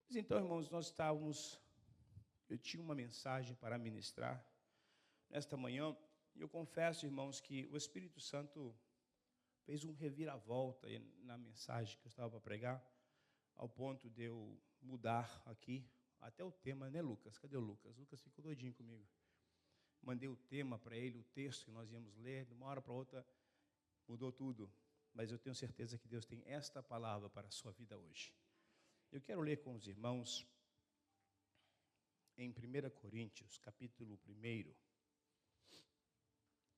Mas então, irmãos, eu tinha uma mensagem para ministrar nesta manhã, e eu confesso, irmãos, que o Espírito Santo fez um reviravolta na mensagem que eu estava para pregar, ao ponto de eu mudar aqui, até o tema, né, Lucas? Cadê o Lucas? O Lucas ficou doidinho comigo. Mandei o tema para ele, o texto que nós íamos ler, de uma hora para outra mudou tudo. Mas eu tenho certeza que Deus tem esta palavra para a sua vida hoje. Eu quero ler com os irmãos em 1 Coríntios, capítulo 1.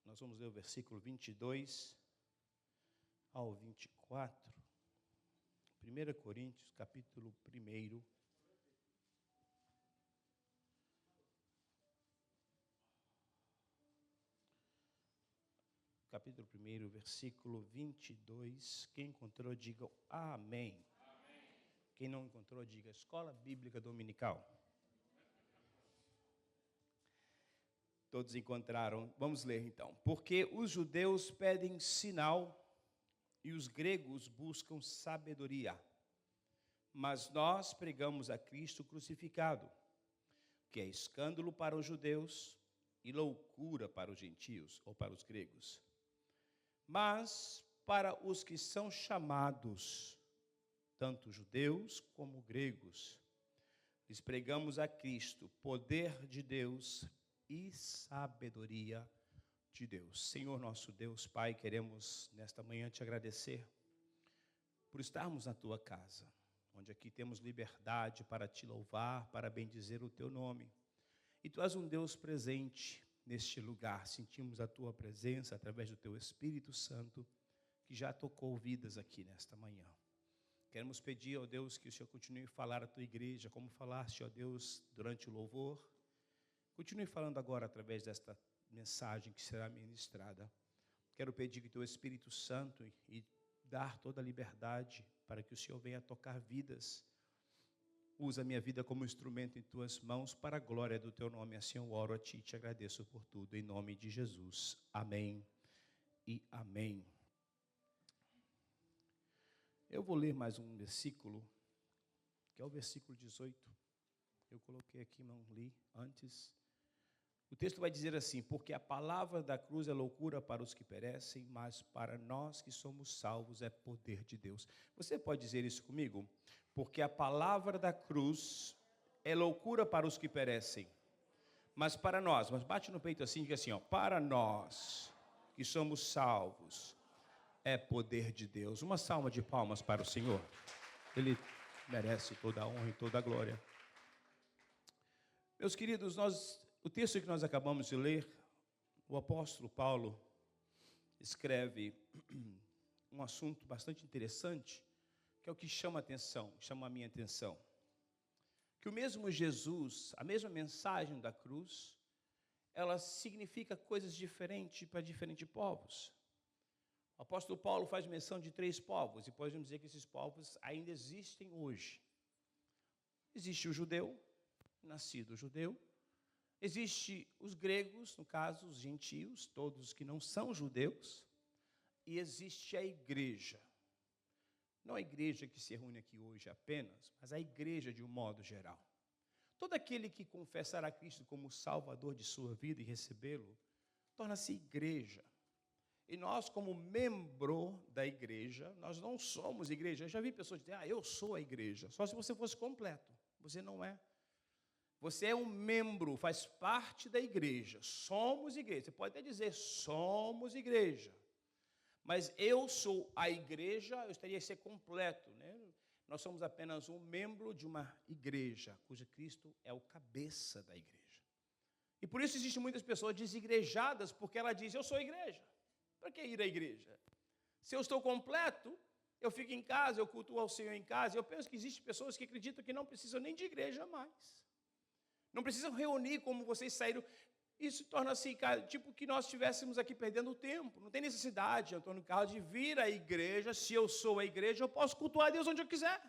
Nós vamos ler o versículo 22 ao 24. 1 Coríntios, capítulo 1. Capítulo 1, versículo 22. Quem encontrou, diga amém. Amém. Quem não encontrou, diga Escola Bíblica Dominical. Todos encontraram. Vamos ler então. Porque os judeus pedem sinal e os gregos buscam sabedoria. Mas nós pregamos a Cristo crucificado, que é escândalo para os judeus e loucura para os gentios ou para os gregos. Mas para os que são chamados, tanto judeus como gregos, lhes pregamos a Cristo, poder de Deus e sabedoria de Deus. Senhor nosso Deus, Pai, queremos nesta manhã te agradecer por estarmos na tua casa, onde aqui temos liberdade para te louvar, para bendizer o teu nome. E tu és um Deus presente neste lugar. Sentimos a tua presença através do teu Espírito Santo, que já tocou vidas aqui nesta manhã. Queremos pedir, ó Deus, que o Senhor continue a falar à tua igreja, como falaste, ó Deus, durante o louvor. Continue falando agora através desta mensagem que será ministrada. Quero pedir que o teu Espírito Santo e dar toda a liberdade para que o Senhor venha tocar vidas. Usa a minha vida como instrumento em tuas mãos para a glória do teu nome. Assim eu oro a ti e te agradeço por tudo. Em nome de Jesus. Amém e amém. Eu vou ler mais um versículo, que é o versículo 18. Eu coloquei aqui, não li antes. O texto vai dizer assim: porque a palavra da cruz é loucura para os que perecem, mas para nós que somos salvos é poder de Deus. Você pode dizer isso comigo? Porque a palavra da cruz é loucura para os que perecem, mas para nós, mas bate no peito assim, diga assim, ó, para nós que somos salvos é poder de Deus. Uma salva de palmas para o Senhor. Ele merece toda a honra e toda a glória. Meus queridos, o texto que nós acabamos de ler, o apóstolo Paulo escreve um assunto bastante interessante, que é o que chama a minha atenção. Que o mesmo Jesus, a mesma mensagem da cruz, ela significa coisas diferentes para diferentes povos. O apóstolo Paulo faz menção de 3 povos, e podemos dizer que esses povos ainda existem hoje. Existe o judeu, nascido judeu. Existe os gregos, no caso, os gentios, todos que não são judeus. E existe a igreja. Não a igreja que se reúne aqui hoje apenas, mas a igreja de um modo geral. Todo aquele que confessar a Cristo como Salvador de sua vida e recebê-lo, torna-se igreja. E nós, como membro da igreja, nós não somos igreja. Eu já vi pessoas dizer, eu sou a igreja. Só se você fosse completo. Você não é. Você é um membro, faz parte da igreja. Somos igreja. Você pode até dizer, somos igreja. Mas eu sou a igreja, eu estaria a ser completo, né? Nós somos apenas um membro de uma igreja, cujo Cristo é o cabeça da igreja. E por isso existem muitas pessoas desigrejadas, porque ela diz, eu sou a igreja. Para que ir à igreja? Se eu estou completo, eu fico em casa, eu cultuo ao Senhor em casa. Eu penso que existem pessoas que acreditam que não precisam nem de igreja mais. Não precisam reunir como vocês saíram. Isso torna-se tipo que nós estivéssemos aqui perdendo o tempo. Não tem necessidade, Antônio Carlos, de vir à igreja. Se eu sou a igreja, eu posso cultuar a Deus onde eu quiser.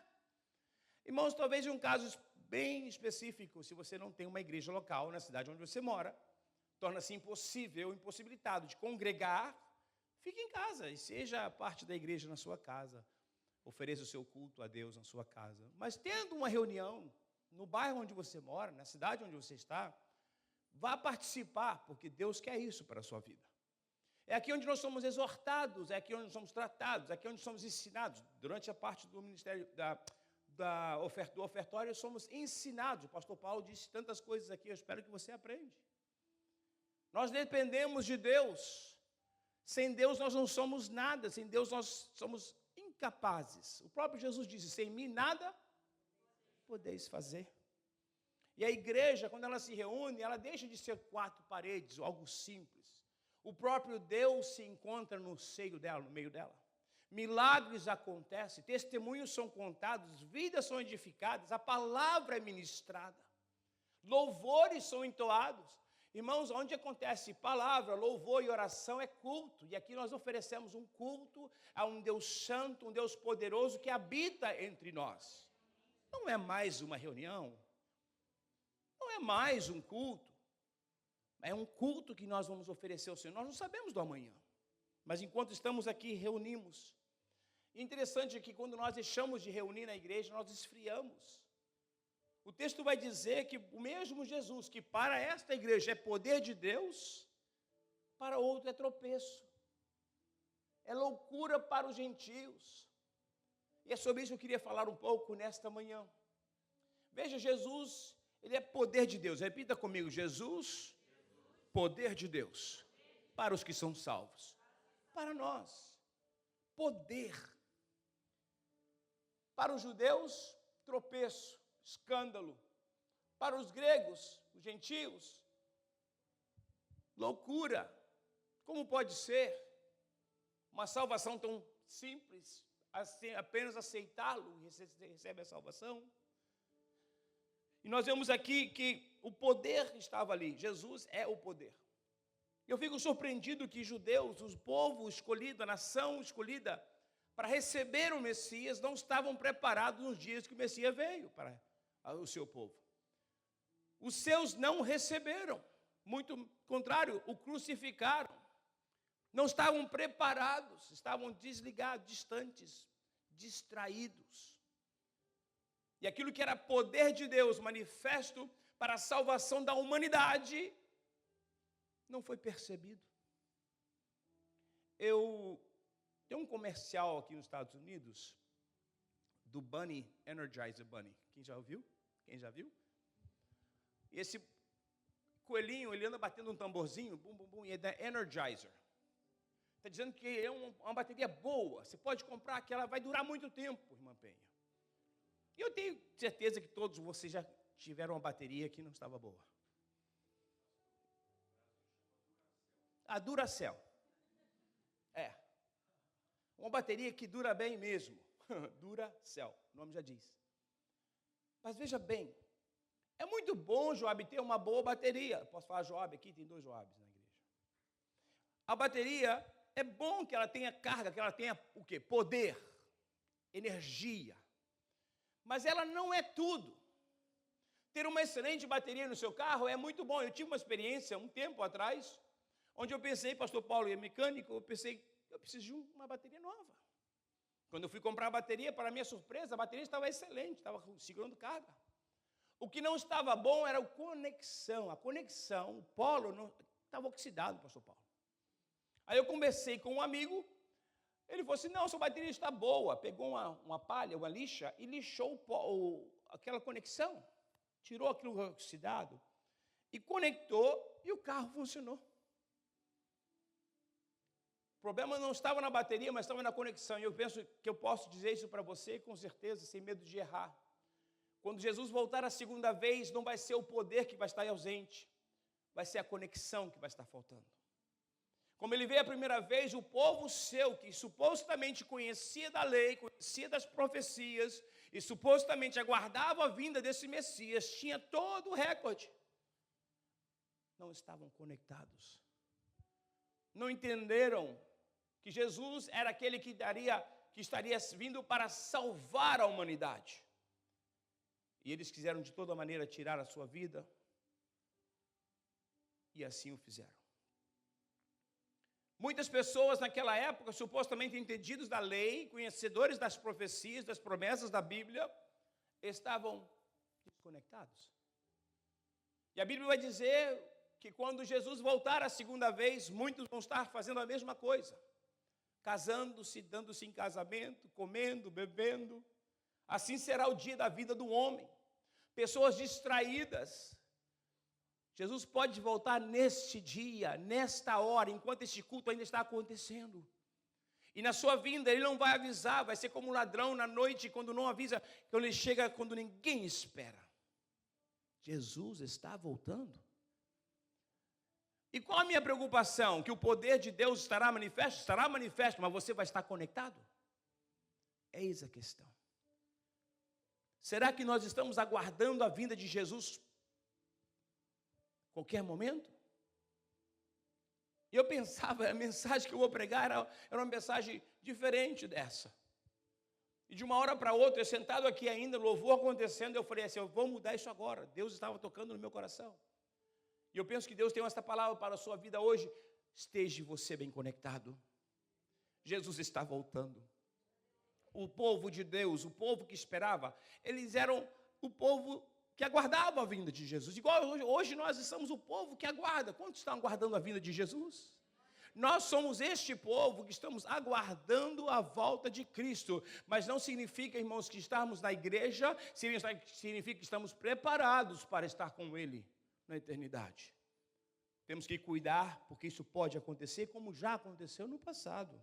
Irmãos, talvez em um caso bem específico, se você não tem uma igreja local na cidade onde você mora, torna-se impossibilitado de congregar, fique em casa e seja parte da igreja na sua casa. ofereça o seu culto a Deus na sua casa. Mas tendo uma reunião no bairro onde você mora, na cidade onde você está, vá participar, porque Deus quer isso para a sua vida. É aqui onde nós somos exortados, é aqui onde somos tratados, é aqui onde somos ensinados. Durante a parte do ministério do ofertório, somos ensinados. O pastor Paulo disse tantas coisas aqui, eu espero que você aprenda. Nós dependemos de Deus. Sem Deus nós não somos nada, sem Deus nós somos incapazes. O próprio Jesus disse, sem mim nada podeis fazer. E a igreja, quando ela se reúne, ela deixa de ser 4 paredes, ou algo simples. O próprio Deus se encontra no seio dela, no meio dela. Milagres acontecem, testemunhos são contados, vidas são edificadas, a palavra é ministrada, louvores são entoados. Irmãos, onde acontece palavra, louvor e oração é culto. E aqui nós oferecemos um culto a um Deus santo, um Deus poderoso que habita entre nós. Não é mais uma reunião, não é mais um culto. É um culto que nós vamos oferecer ao Senhor. Nós não sabemos do amanhã, mas enquanto estamos aqui, reunimos. E interessante é que quando nós deixamos de reunir na igreja, nós esfriamos. O texto vai dizer que o mesmo Jesus, que para esta igreja é poder de Deus, para outro é tropeço. É loucura para os gentios. E é sobre isso que eu queria falar um pouco nesta manhã. Veja, Jesus, ele é poder de Deus. Repita comigo, Jesus, poder de Deus, para os que são salvos, para nós, poder. Para os judeus, tropeço, escândalo. Para os gregos, os gentios, loucura. Como pode ser uma salvação tão simples, assim, apenas aceitá-lo e recebe a salvação? E nós vemos aqui que o poder estava ali. Jesus é o poder. Eu fico surpreendido que judeus, o povo escolhido, a nação escolhida para receber o Messias, não estavam preparados nos dias que o Messias veio para o seu povo. Os seus não receberam. Muito contrário, o crucificaram. Não estavam preparados, estavam desligados, distantes, distraídos. E aquilo que era poder de Deus, manifesto para a salvação da humanidade, não foi percebido. Tem um comercial aqui nos Estados Unidos, do Bunny, Energizer Bunny. Quem já ouviu? Quem já viu? E esse coelhinho, ele anda batendo um tamborzinho, bum, bum, bum, e é da Energizer. Está dizendo que é uma bateria boa, você pode comprar que ela vai durar muito tempo, irmã Penha. E eu tenho certeza que todos vocês já tiveram uma bateria que não estava boa. A Duracell. É. Uma bateria que dura bem mesmo. Duracell, o nome já diz. Mas veja bem, é muito bom, Joab, ter uma boa bateria. Posso falar Joab aqui? Tem 2 Joabs na igreja. A bateria, é bom que ela tenha carga, que ela tenha o quê? Poder, energia. Mas ela não é tudo. Ter uma excelente bateria no seu carro é muito bom. Eu tive uma experiência um tempo atrás, onde eu pensei, pastor Paulo é mecânico, eu pensei, eu preciso de uma bateria nova. Quando eu fui comprar a bateria, para minha surpresa, a bateria estava excelente, estava segurando carga. O que não estava bom era a conexão. A conexão, o polo, não, estava oxidado, pastor Paulo. Aí eu conversei com um amigo, ele falou assim, não, sua bateria está boa. Pegou uma palha, uma lixa, e lixou aquela conexão. Tirou aquilo oxidado e conectou, e o carro funcionou. O problema não estava na bateria, mas estava na conexão. E eu penso que eu posso dizer isso para você com certeza, sem medo de errar. Quando Jesus voltar a segunda vez, não vai ser o poder que vai estar ausente, vai ser a conexão que vai estar faltando. Como ele veio a primeira vez, o povo seu, que supostamente conhecia da lei, conhecia das profecias, e supostamente aguardava a vinda desse Messias, tinha todo o recorde. Não estavam conectados. Não entenderam que Jesus era aquele que estaria vindo para salvar a humanidade. E eles quiseram de toda maneira tirar a sua vida, e assim o fizeram. Muitas pessoas naquela época, supostamente entendidos da lei, conhecedores das profecias, das promessas da Bíblia, estavam desconectados. E a Bíblia vai dizer que quando Jesus voltar a segunda vez, muitos vão estar fazendo a mesma coisa. Casando-se, dando-se em casamento, comendo, bebendo. Assim será o dia da vida do homem. Pessoas distraídas. Jesus pode voltar neste dia, nesta hora, enquanto este culto ainda está acontecendo. E na sua vinda, ele não vai avisar, vai ser como um ladrão na noite, quando não avisa, quando ele chega quando ninguém espera. Jesus está voltando. E qual a minha preocupação? Que o poder de Deus estará manifesto? Estará manifesto, mas você vai estar conectado? Eis a questão. Será que nós estamos aguardando a vinda de Jesus a qualquer momento? E eu pensava, a mensagem que eu vou pregar era uma mensagem diferente dessa. E de uma hora para outra, eu sentado aqui ainda, louvor acontecendo, eu falei assim, eu vou mudar isso agora. Deus estava tocando no meu coração. E eu penso que Deus tem esta palavra para a sua vida hoje. Esteja você bem conectado. Jesus está voltando. O povo de Deus, o povo que esperava, eles eram o povo que aguardava a vinda de Jesus. Igual hoje nós somos o povo que aguarda. Quantos estão aguardando a vinda de Jesus? Nós somos este povo que estamos aguardando a volta de Cristo. Mas não significa, irmãos, que estarmos na igreja, significa que estamos preparados para estar com Ele na eternidade. Temos que cuidar, porque isso pode acontecer, como já aconteceu no passado.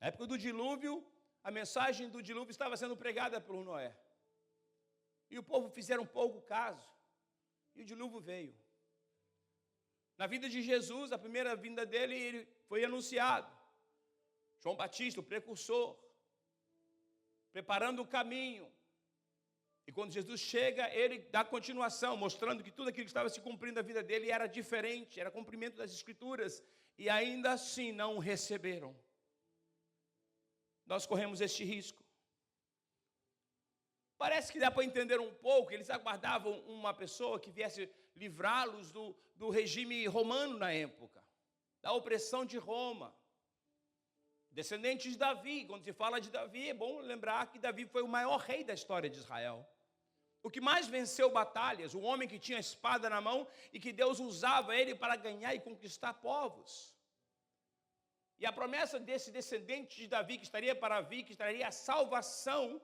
Na época do dilúvio, a mensagem do dilúvio estava sendo pregada por Noé. E o povo fizeram pouco caso. E o dilúvio veio. Na vida de Jesus, a primeira vinda dele, ele foi anunciado. João Batista, o precursor, preparando o caminho. E quando Jesus chega, ele dá continuação, mostrando que tudo aquilo que estava se cumprindo na vida dele era diferente, era cumprimento das Escrituras. E ainda assim não o receberam. Nós corremos este risco. Parece que dá para entender um pouco, eles aguardavam uma pessoa que viesse livrá-los do regime romano na época, da opressão de Roma. Descendentes de Davi, quando se fala de Davi, é bom lembrar que Davi foi o maior rei da história de Israel. O que mais venceu batalhas, o homem que tinha a espada na mão e que Deus usava ele para ganhar e conquistar povos. E a promessa desse descendente de Davi, que estaria para vir, que traria a salvação,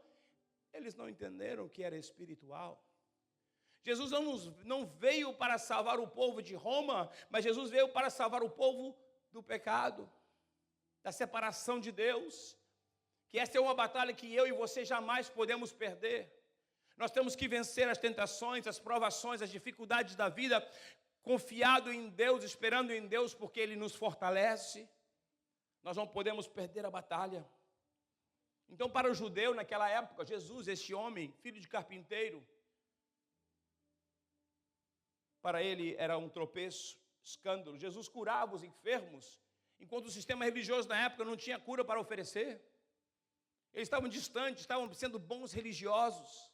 eles não entenderam que era espiritual. Jesus não veio para salvar o povo de Roma, mas Jesus veio para salvar o povo do pecado, da separação de Deus. Que essa é uma batalha que eu e você jamais podemos perder. Nós temos que vencer as tentações, as provações, as dificuldades da vida, confiado em Deus, esperando em Deus, porque Ele nos fortalece. Nós não podemos perder a batalha. Então, para o judeu, naquela época, Jesus, este homem, filho de carpinteiro, para ele era um tropeço, escândalo. Jesus curava os enfermos, enquanto o sistema religioso na época não tinha cura para oferecer. Eles estavam distantes, estavam sendo bons religiosos.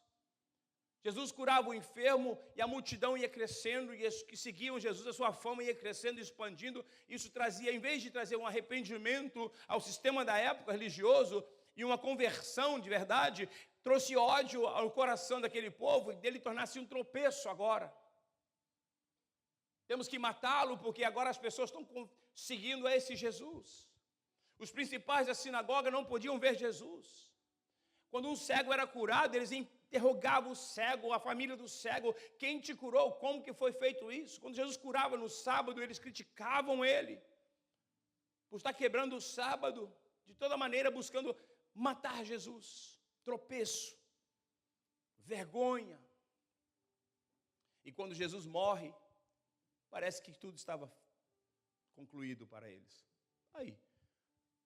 Jesus curava o enfermo e a multidão ia crescendo, e os que seguiam Jesus, a sua fama ia crescendo e expandindo. Isso trazia, em vez de trazer um arrependimento ao sistema da época religioso e uma conversão de verdade, trouxe ódio ao coração daquele povo e dele tornar-se um tropeço agora. Temos que matá-lo porque agora as pessoas estão seguindo esse Jesus. Os principais da sinagoga não podiam ver Jesus. Quando um cego era curado, eles interrogavam o cego, a família do cego, quem te curou, como que foi feito isso? Quando Jesus curava no sábado, eles criticavam ele, por estar quebrando o sábado, de toda maneira buscando matar Jesus, tropeço, vergonha. E quando Jesus morre, parece que tudo estava concluído para eles. Aí,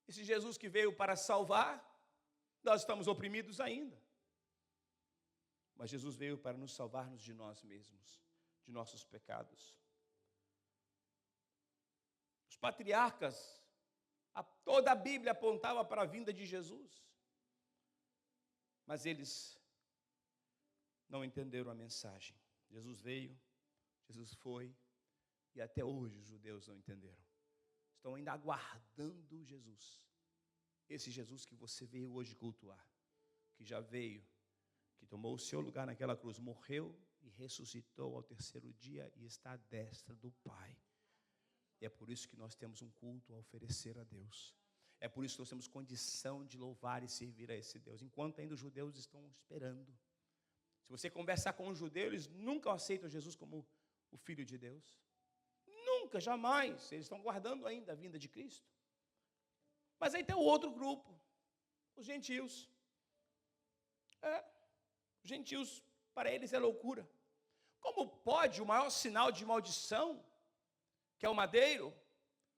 esse Jesus que veio para salvar, nós estamos oprimidos ainda. Mas Jesus veio para nos salvar-nos de nós mesmos, de nossos pecados. Os patriarcas, toda a Bíblia apontava para a vinda de Jesus. Mas eles não entenderam a mensagem. Jesus veio, Jesus foi, e até hoje os judeus não entenderam. estão ainda aguardando Jesus. Esse Jesus que você veio hoje cultuar, que já veio, que tomou o seu lugar naquela cruz, morreu e ressuscitou ao terceiro dia e está à destra do Pai. E é por isso que nós temos um culto a oferecer a Deus. É por isso que nós temos condição de louvar e servir a esse Deus, enquanto ainda os judeus estão esperando. Se você conversar com um judeu, eles nunca aceitam Jesus como o Filho de Deus. Nunca, jamais. Eles estão guardando ainda a vinda de Cristo. Mas aí tem o outro grupo, os gentios. Os gentios, para eles é loucura. Como pode o maior sinal de maldição, que é o madeiro,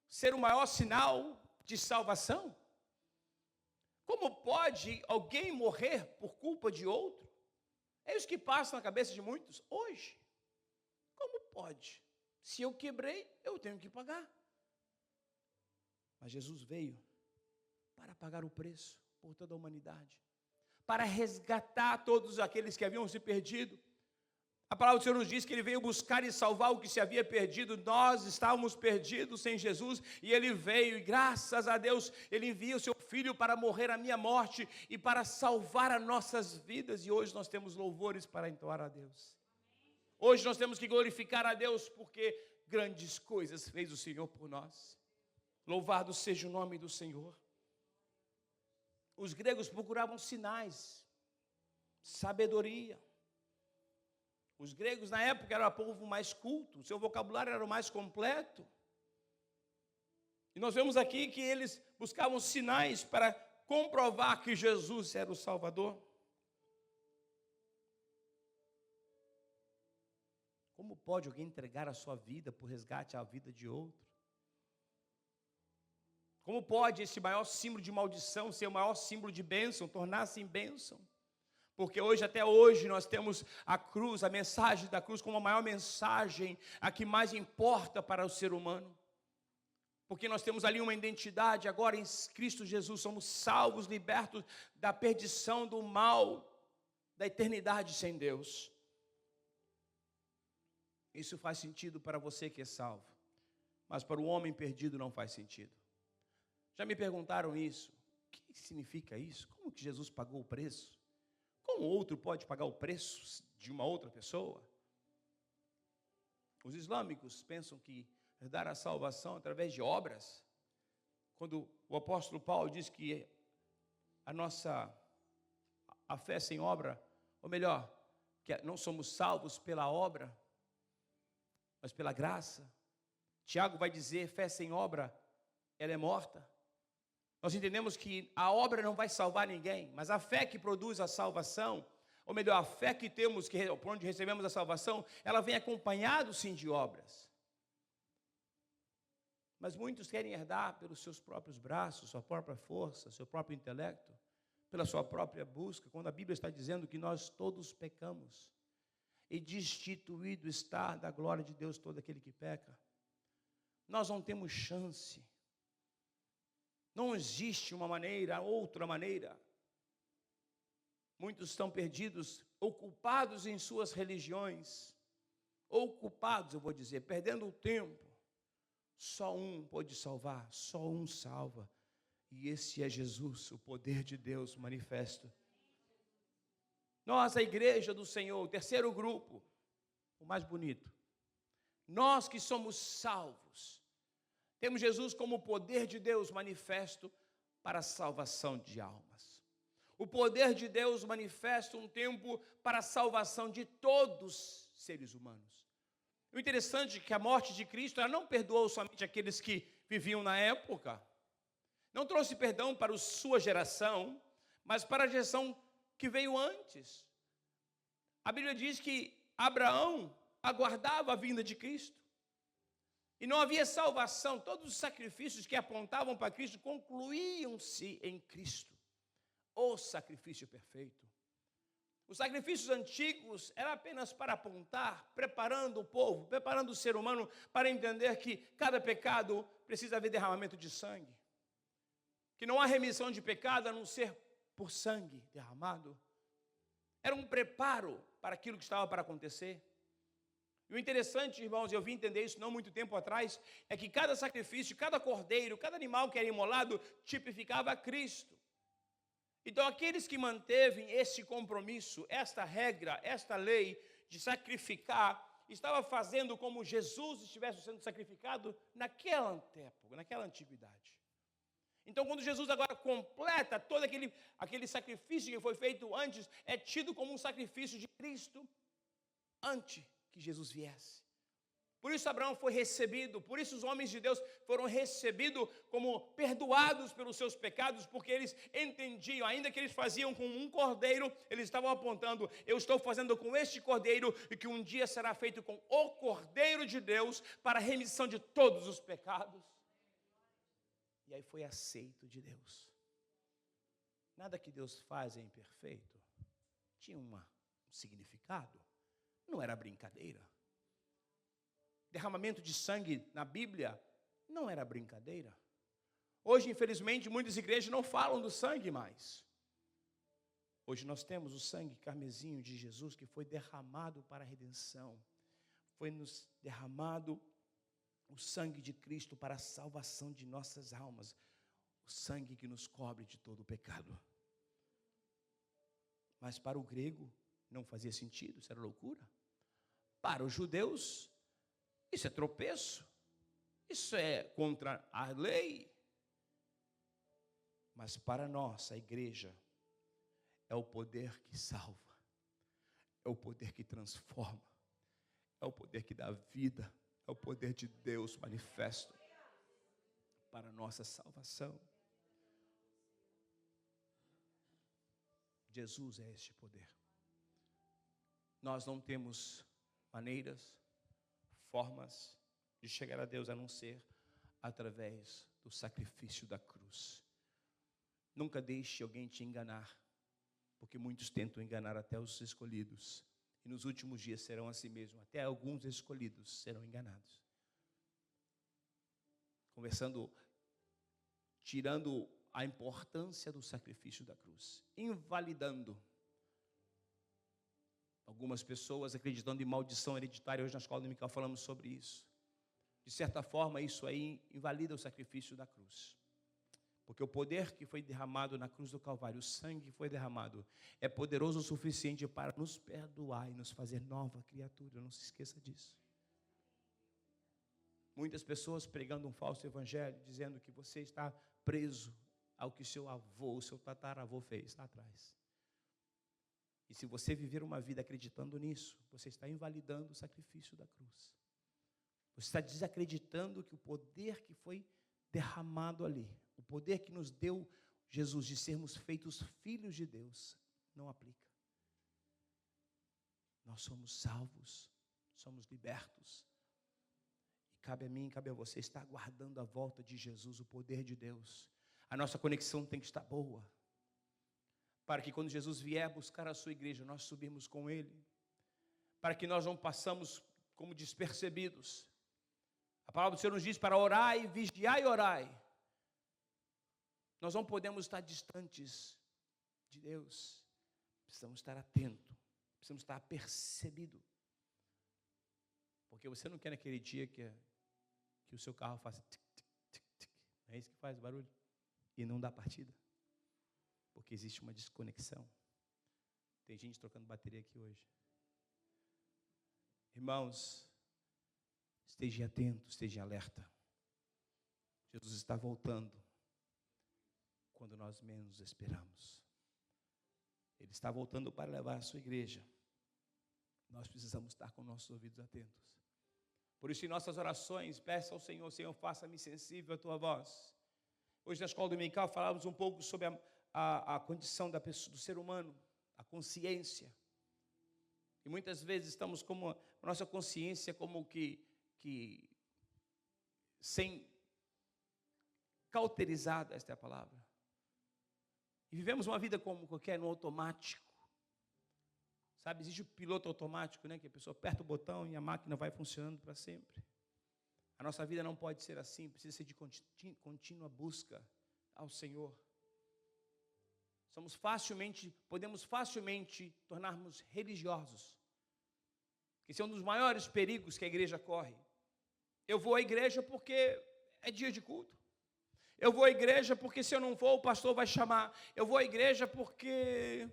ser o maior sinal de salvação? Como pode alguém morrer por culpa de outro? É isso que passa na cabeça de muitos hoje. Como pode? Se eu quebrei, eu tenho que pagar. Mas Jesus veio para pagar o preço por toda a humanidade, para resgatar todos aqueles que haviam se perdido. A palavra do Senhor nos diz que Ele veio buscar e salvar o que se havia perdido. Nós estávamos perdidos sem Jesus, e Ele veio, e graças a Deus, Ele envia o Seu Filho para morrer a minha morte, e para salvar as nossas vidas, e hoje nós temos louvores para entoar a Deus. Hoje nós temos que glorificar a Deus, porque grandes coisas fez o Senhor por nós. Louvado seja o nome do Senhor. Os gregos procuravam sinais, sabedoria. Os gregos na época eram o povo mais culto, seu vocabulário era o mais completo. E nós vemos aqui que eles buscavam sinais para comprovar que Jesus era o Salvador. Como pode alguém entregar a sua vida por resgate à vida de outro? Como pode esse maior símbolo de maldição ser o maior símbolo de bênção, tornar-se em bênção? Porque hoje, até hoje, nós temos a cruz, a mensagem da cruz como a maior mensagem, a que mais importa para o ser humano. Porque nós temos ali uma identidade, agora em Cristo Jesus, somos salvos, libertos da perdição, do mal, da eternidade sem Deus. Isso faz sentido para você que é salvo, mas para o homem perdido não faz sentido. Já me perguntaram isso, o que significa isso? Como que Jesus pagou o preço? Como outro pode pagar o preço de uma outra pessoa? Os islâmicos pensam que dar a salvação através de obras, quando o apóstolo Paulo diz que a fé sem obra, ou melhor, que não somos salvos pela obra, mas pela graça. Tiago vai dizer, fé sem obra, ela é morta. Nós entendemos que a obra não vai salvar ninguém, mas a fé que produz a salvação, ou melhor, a fé que temos, por onde recebemos a salvação, ela vem acompanhada sim de obras. Mas muitos querem herdar pelos seus próprios braços, sua própria força, seu próprio intelecto, pela sua própria busca, quando a Bíblia está dizendo que nós todos pecamos, e destituído está da glória de Deus todo aquele que peca. Nós não temos chance. Não existe uma maneira, outra maneira. Muitos estão perdidos, ocupados em suas religiões, ocupados, eu vou dizer, perdendo o tempo. Só um pode salvar, só um salva. E esse é Jesus, o poder de Deus manifesto. Nós, a igreja do Senhor, o terceiro grupo, o mais bonito. Nós que somos salvos, temos Jesus como o poder de Deus manifesto para a salvação de almas. O poder de Deus manifesto um tempo para a salvação de todos os seres humanos. O interessante é que a morte de Cristo, ela não perdoou somente aqueles que viviam na época. Não trouxe perdão para a sua geração, mas para a geração que veio antes. A Bíblia diz que Abraão aguardava a vinda de Cristo. E não havia salvação, todos os sacrifícios que apontavam para Cristo concluíam-se em Cristo. O sacrifício perfeito. Os sacrifícios antigos eram apenas para apontar, preparando o povo, preparando o ser humano para entender que cada pecado precisa haver derramamento de sangue. Que não há remissão de pecado a não ser por sangue derramado. Era um preparo para aquilo que estava para acontecer. E o interessante, irmãos, eu vim entender isso não muito tempo atrás, é que cada sacrifício, cada cordeiro, cada animal que era imolado, tipificava Cristo. Então, aqueles que mantevem esse compromisso, esta regra, esta lei de sacrificar, estava fazendo como Jesus estivesse sendo sacrificado naquela época, naquela antiguidade. Então, quando Jesus agora completa todo aquele sacrifício que foi feito antes, é tido como um sacrifício de Cristo antes que Jesus viesse. Por isso Abraão foi recebido, por isso os homens de Deus foram recebidos como perdoados pelos seus pecados, porque eles entendiam, ainda que eles faziam com um cordeiro, eles estavam apontando, eu estou fazendo com este cordeiro, e que um dia será feito com o cordeiro de Deus, para a remissão de todos os pecados. E aí foi aceito de Deus. Nada que Deus faz é imperfeito. Tinha um significado. Não era brincadeira. Derramamento de sangue na Bíblia não era brincadeira. Hoje, infelizmente, muitas igrejas não falam do sangue mais. Hoje nós temos o sangue carmesim de Jesus que foi derramado para a redenção. Foi nos derramado o sangue de Cristo para a salvação de nossas almas. O sangue que nos cobre de todo o pecado. Mas para o grego não fazia sentido, isso era loucura. Para os judeus, isso é tropeço, isso é contra a lei. Mas para nós, a igreja, é o poder que salva, é o poder que transforma, é o poder que dá vida, é o poder de Deus manifesto para a nossa salvação. Jesus é este poder. Nós não temos maneiras, formas de chegar a Deus a não ser através do sacrifício da cruz. Nunca deixe alguém te enganar, porque muitos tentam enganar até os escolhidos, e nos últimos dias serão assim mesmo, até alguns escolhidos serão enganados. Tirando a importância do sacrifício da cruz, invalidando. Algumas pessoas acreditando em maldição hereditária, hoje na escola dominical falamos sobre isso. De certa forma, isso aí invalida o sacrifício da cruz. Porque o poder que foi derramado na cruz do Calvário, o sangue que foi derramado, é poderoso o suficiente para nos perdoar e nos fazer nova criatura. Não se esqueça disso. Muitas pessoas pregando um falso evangelho, dizendo que você está preso ao que seu avô, o seu tataravô fez lá atrás. E se você viver uma vida acreditando nisso, você está invalidando o sacrifício da cruz. Você está desacreditando que o poder que foi derramado ali, o poder que nos deu Jesus de sermos feitos filhos de Deus, não aplica. Nós somos salvos, somos libertos. E cabe a mim, cabe a você estar aguardando a volta de Jesus, o poder de Deus. A nossa conexão tem que estar boa, para que quando Jesus vier buscar a sua igreja, nós subimos com Ele, para que nós não passamos como despercebidos. A palavra do Senhor nos diz para orar e vigiar e orar. Nós não podemos estar distantes de Deus, precisamos estar atentos, precisamos estar apercebidos, porque você não quer naquele dia que o seu carro faça tic, tic, tic, tic. É isso que faz o barulho, e não dá partida. Porque existe uma desconexão. Tem gente trocando bateria aqui hoje. Irmãos, esteja atento, esteja alerta. Jesus está voltando quando nós menos esperamos. Ele está voltando para levar a sua igreja. Nós precisamos estar com nossos ouvidos atentos. Por isso, em nossas orações, peça ao Senhor, Senhor, faça-me sensível à tua voz. Hoje na escola dominical falávamos um pouco sobre a condição da pessoa, do ser humano, a consciência. E muitas vezes estamos como a nossa consciência como que sem cauterizada, esta é a palavra. E vivemos uma vida como qualquer, no automático. Sabe, existe o piloto automático, né? Que a pessoa aperta o botão e a máquina vai funcionando para sempre. A nossa vida não pode ser assim, precisa ser de contínua busca ao Senhor. Podemos facilmente tornarmos religiosos. Esse é um dos maiores perigos que a igreja corre. Eu vou à igreja porque é dia de culto. Eu vou à igreja porque se eu não for, o pastor vai chamar. Eu vou à igreja porque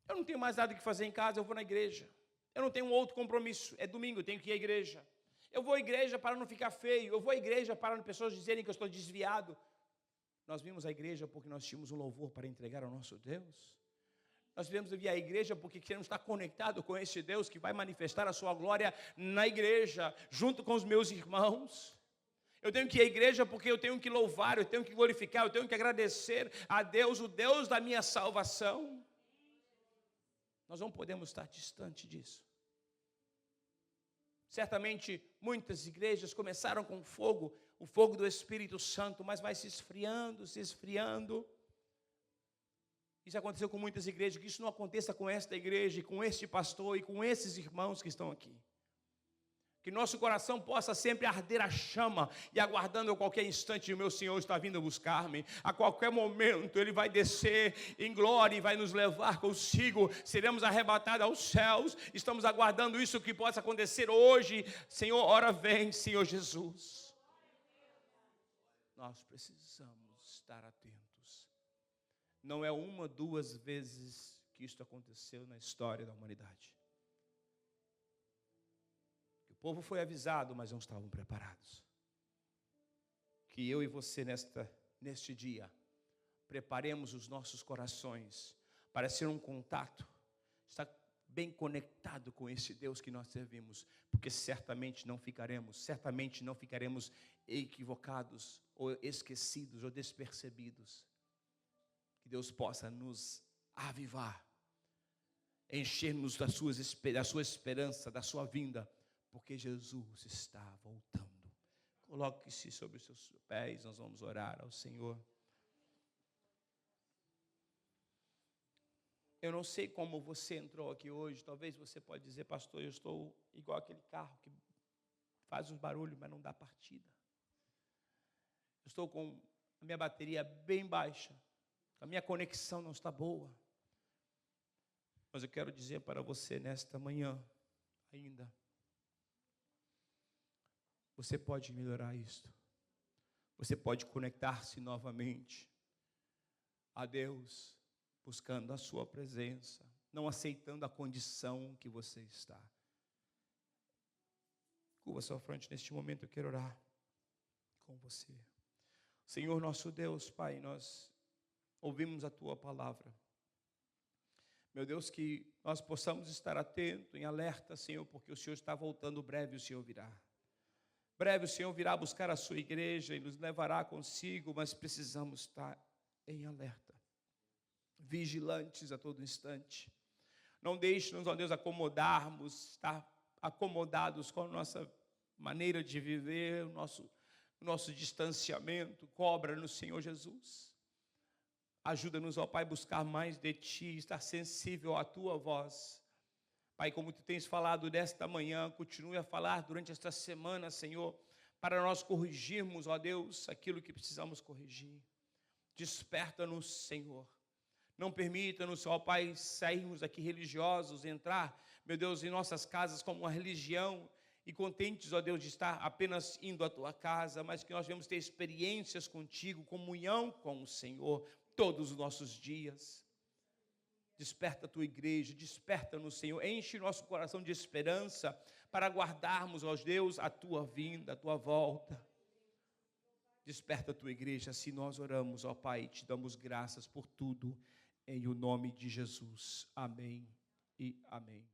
eu não tenho mais nada que fazer em casa, eu vou na igreja. Eu não tenho outro compromisso, é domingo, eu tenho que ir à igreja. Eu vou à igreja para não ficar feio, eu vou à igreja para as pessoas dizerem que eu estou desviado. Nós vimos a igreja porque nós tínhamos um louvor para entregar ao nosso Deus. Nós viemos vir à igreja porque queremos estar conectado com esse Deus que vai manifestar a sua glória na igreja, junto com os meus irmãos. Eu tenho que ir à igreja porque eu tenho que louvar, eu tenho que glorificar, eu tenho que agradecer a Deus, o Deus da minha salvação. Nós não podemos estar distante disso. Certamente muitas igrejas começaram com fogo, o fogo do Espírito Santo, mas vai se esfriando, se esfriando. Isso aconteceu com muitas igrejas, que isso não aconteça com esta igreja, e com este pastor e com esses irmãos que estão aqui. Que nosso coração possa sempre arder a chama e aguardando a qualquer instante o meu Senhor está vindo buscar-me. A qualquer momento Ele vai descer em glória e vai nos levar consigo. Seremos arrebatados aos céus. Estamos aguardando isso que possa acontecer hoje. Senhor, ora vem, Senhor Jesus. Nós precisamos estar atentos. Não é uma, duas vezes que isto aconteceu na história da humanidade. O povo foi avisado, mas não estavam preparados. Que eu e você neste dia preparemos os nossos corações para ser um contato, estar bem conectado com esse Deus que nós servimos, porque certamente não ficaremos equivocados ou esquecidos ou despercebidos. Que Deus possa nos avivar, encher-nos da sua esperança, da sua vinda, porque Jesus está voltando. Coloque-se sobre os seus pés, nós vamos orar ao Senhor. Eu não sei como você entrou aqui hoje, talvez você pode dizer, pastor, eu estou igual aquele carro que faz um barulho, mas não dá partida. Eu estou com a minha bateria bem baixa, a minha conexão não está boa. Mas eu quero dizer para você nesta manhã ainda, você pode melhorar isto. Você pode conectar-se novamente a Deus, buscando a sua presença, não aceitando a condição que você está. Curva sua fronte neste momento, eu quero orar com você. Senhor nosso Deus, Pai, nós ouvimos a Tua palavra. Meu Deus, que nós possamos estar atentos, em alerta, Senhor, porque o Senhor está voltando breve, o Senhor virá. Breve o Senhor virá buscar a sua igreja e nos levará consigo, mas precisamos estar em alerta, vigilantes a todo instante. Não deixe-nos, ó Deus, estar acomodados com a nossa maneira de viver, o nosso distanciamento. Cobra-nos, Senhor Jesus. Ajuda-nos, ó Pai, buscar mais de Ti, estar sensível à Tua voz. Pai, como Tu tens falado desta manhã, continue a falar durante esta semana, Senhor, para nós corrigirmos, ó Deus, aquilo que precisamos corrigir. Desperta-nos, Senhor. Não permita-nos, ó Pai, sairmos aqui religiosos, entrar, meu Deus, em nossas casas como uma religião e contentes, ó Deus, de estar apenas indo à Tua casa, mas que nós venhamos ter experiências contigo, comunhão com o Senhor todos os nossos dias. Desperta a Tua igreja, desperta-nos, Senhor, enche nosso coração de esperança para aguardarmos, ó Deus, a Tua vinda, a Tua volta. Desperta a Tua igreja, assim nós oramos, ó Pai, e Te damos graças por tudo, em o nome de Jesus. Amém e amém.